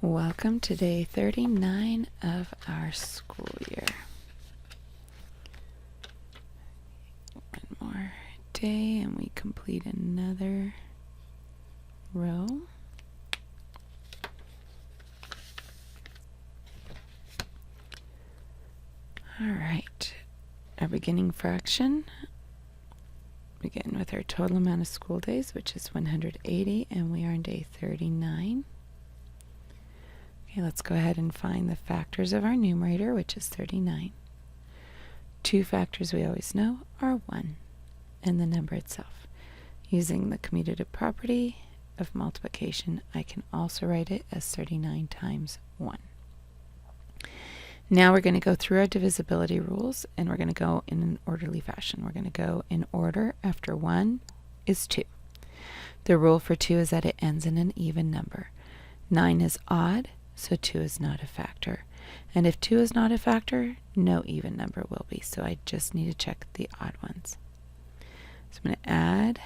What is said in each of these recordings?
Welcome to day 39 of our school year. One more day and we complete another row. All right, our beginning fraction. Begin with our total amount of school days, which is 180, and we are on day 39. Okay, let's go ahead and find the factors of our numerator, which is 39. Two factors we always know are 1 and the number itself. Using the commutative property of multiplication, I can also write it as 39 times 1. Now we're going to go through our divisibility rules, and we're going to go in an orderly fashion. We're going to go in order. After 1 is 2. The rule for 2 is that it ends in an even number. 9 is odd, so 2 is not a factor. And if 2 is not a factor, no even number will be. So I just need to check the odd ones. So I'm going to add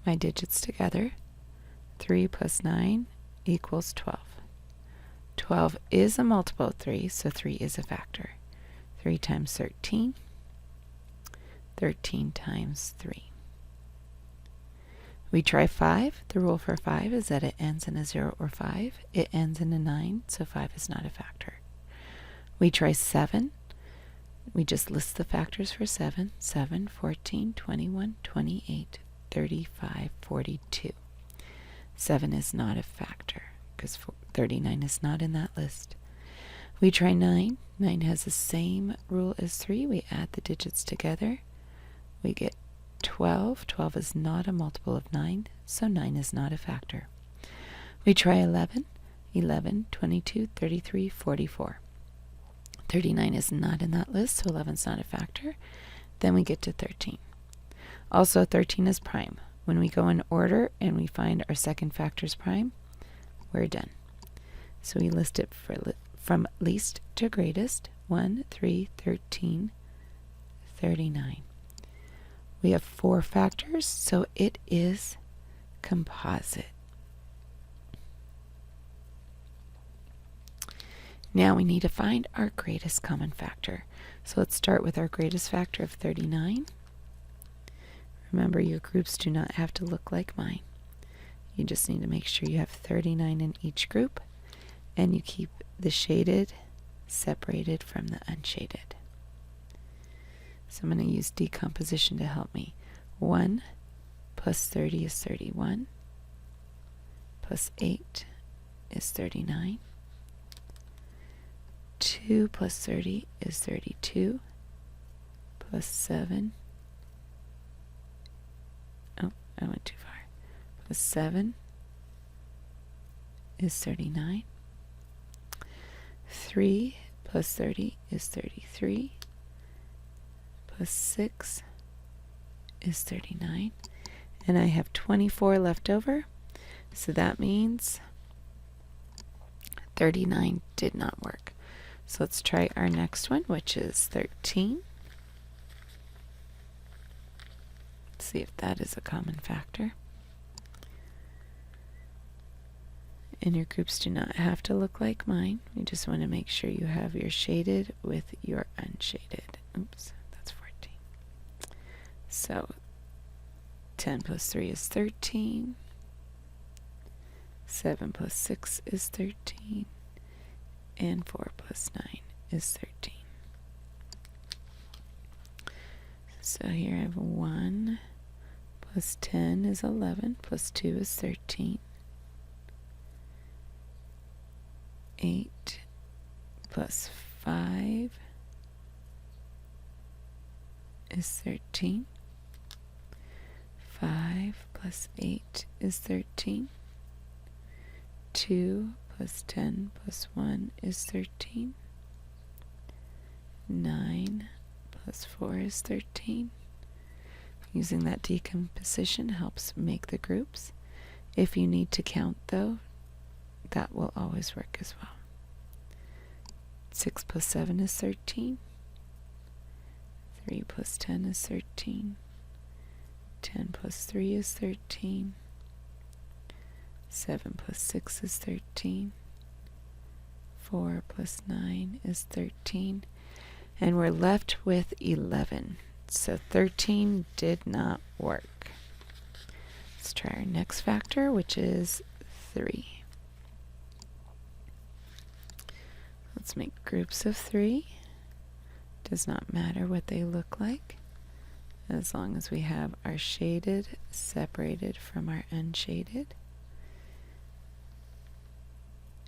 my digits together. 3 plus 9 equals 12. 12 is a multiple of 3, so 3 is a factor. 3 times 13, 13 times 3. We try 5. The rule for 5 is that it ends in a 0 or 5. It ends in a 9, so 5 is not a factor. We try 7. We just list the factors for 7. 7, 14, 21, 28, 35, 42. 7 is not a factor because 39 is not in that list. We try 9. 9 has the same rule as 3. We add the digits together. We get 12. 12 is not a multiple of 9, so 9 is not a factor. We try 11. 11, 22, 33, 44. 39 is not in that list, so 11 is not a factor. Then we get to 13. Also, 13 is prime. When we go in order and we find our second factor's prime, we're done. So we list it from least to greatest. 1, 3, 13, 39. We have 4 factors, so it is composite. Now we need to find our greatest common factor. So let's start with our greatest factor of 39. Remember, your groups do not have to look like mine. You just need to make sure you have 39 in each group, and you keep the shaded separated from the unshaded. So I'm going to use decomposition to help me. 1 plus 30 is 31, plus 8 is 39. 2 plus 30 is 32, plus 7. Oh, I went too far. Plus 7 is 39. 3 plus 30 is 33. Plus 6 is 39. And I have 24 left over. So that means 39 did not work. So let's try our next one, which is 13. Let's see if that is a common factor. And your groups do not have to look like mine. We just want to make sure you have your shaded with your unshaded. Oops, that's 14. So 10 plus 3 is 13. 7 plus 6 is 13. And 4 plus 9 is 13. So here I have 1 plus 10 is 11, plus 2 is 13. 8 plus 5 is 13. 5 plus 8 is 13. 2 plus 10 plus 1 is 13. 9 plus 4 is 13. Using that decomposition helps make the groups. If you need to count, though, that will always work as well. 6 plus 7 is 13. 3 plus 10 is 13. 10 plus 3 is 13. 7 plus 6 is 13. 4 plus 9 is 13. And we're left with 11. So 13 did not work. Let's try our next factor, which is 3. Let's make groups of 3. Does not matter what they look like, as long as we have our shaded separated from our unshaded.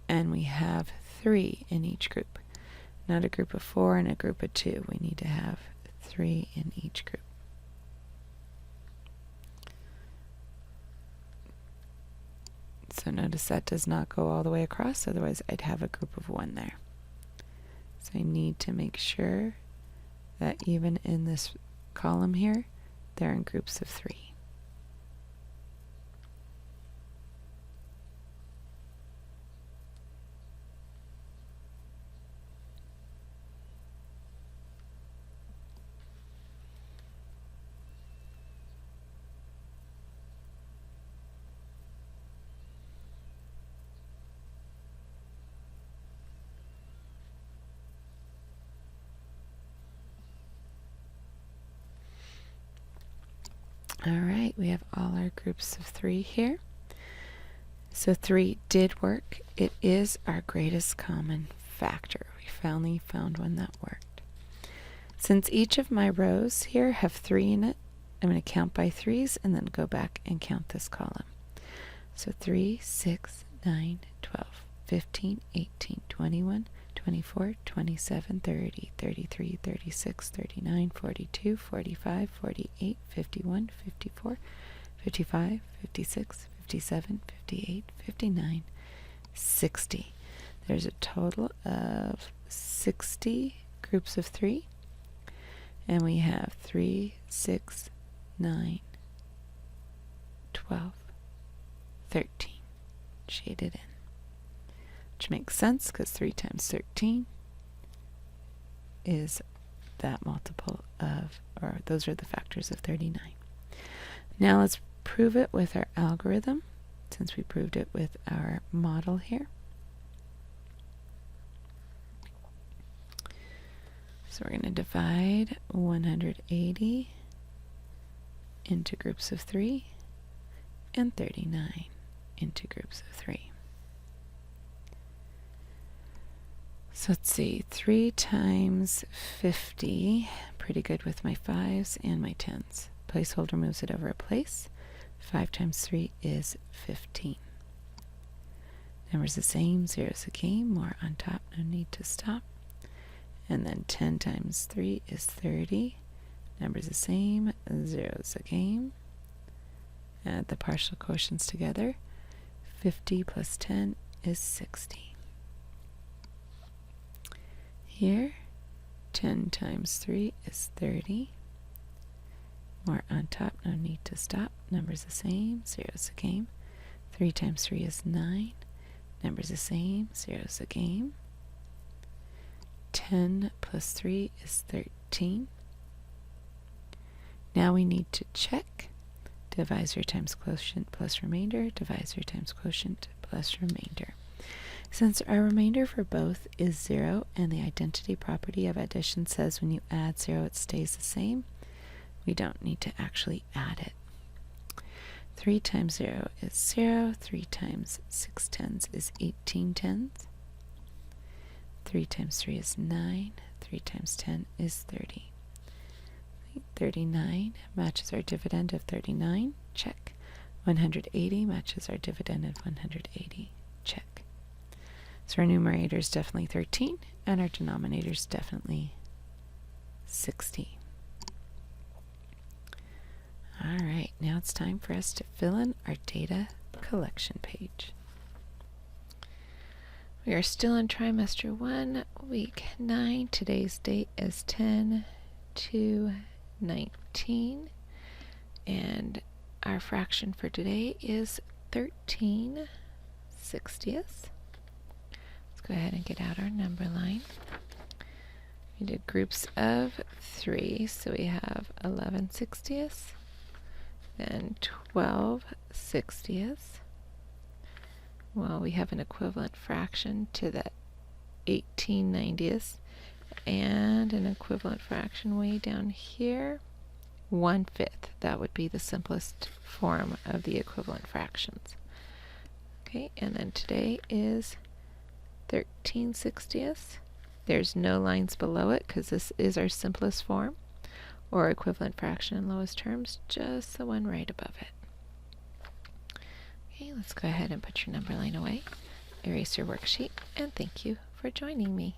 And we have 3 in each group. Not a group of 4 and a group of 2. We need to have 3 in each group. So notice that does not go all the way across, otherwise I'd have a group of 1 there. So I need to make sure that even in this column here, they're in groups of 3. Alright, we have all our groups of 3 here. So 3 did work. It is our greatest common factor. We finally found one that worked. Since each of my rows here have 3 in it, I'm going to count by 3s and then go back and count this column. So 3, 6, 9, 12, 15, 18, 21, 24, 27, 30, 33, 36, 39, 42, 45, 48, 51, 54, 55, 56, 57, 58, 59, 60. There's a total of 60 groups of 3. And we have 3, 6, 9, 12, 13 shaded in. Which makes sense because 3 times 13 is that multiple of, or those are the factors of 39. Now let's prove it with our algorithm, since we proved it with our model here. So we're going to divide 180 into groups of 3 and 39 into groups of 3. So let's see, 3 times 50, pretty good with my 5s and my 10s. Placeholder moves it over a place. 5 times 3 is 15. Numbers the same, zeros a game, more on top, no need to stop. And then 10 times 3 is 30. Numbers the same, zeros a game. Add the partial quotients together. 50 plus 10 is 60. Here, 10 times 3 is 30. More on top, no need to stop. Numbers the same, zeros a game. 3 times 3 is 9. Numbers the same, zeros a game. 10 plus 3 is 13. Now we need to check. Divisor times quotient plus remainder, divisor times quotient plus remainder. Since our remainder for both is 0 and the identity property of addition says when you add 0 it stays the same, we don't need to actually add it. 3 times 0 is 0, 3 times 6 tens is 18 tens, 3 times 3 is 9, 3 times 10 is 30. 39 matches our dividend of 39, check. 180 matches our dividend of 180, check. So our numerator is definitely 13, and our denominator is definitely 60. Alright, now it's time for us to fill in our data collection page. We are still in trimester 1, week 9. Today's date is 10/2/19, and our fraction for today is 13/60. Go ahead and get out our number line. We did groups of 3, so we have 11/60, then 12/60. Well, we have an equivalent fraction to that 18/90ths, and an equivalent fraction way down here, 1/5. That would be the simplest form of the equivalent fractions. Okay, and then today is 13/60ths. There's no lines below it because this is our simplest form, or equivalent fraction in lowest terms, just the one right above it. Okay, let's go ahead and put your number line away, erase your worksheet, and thank you for joining me.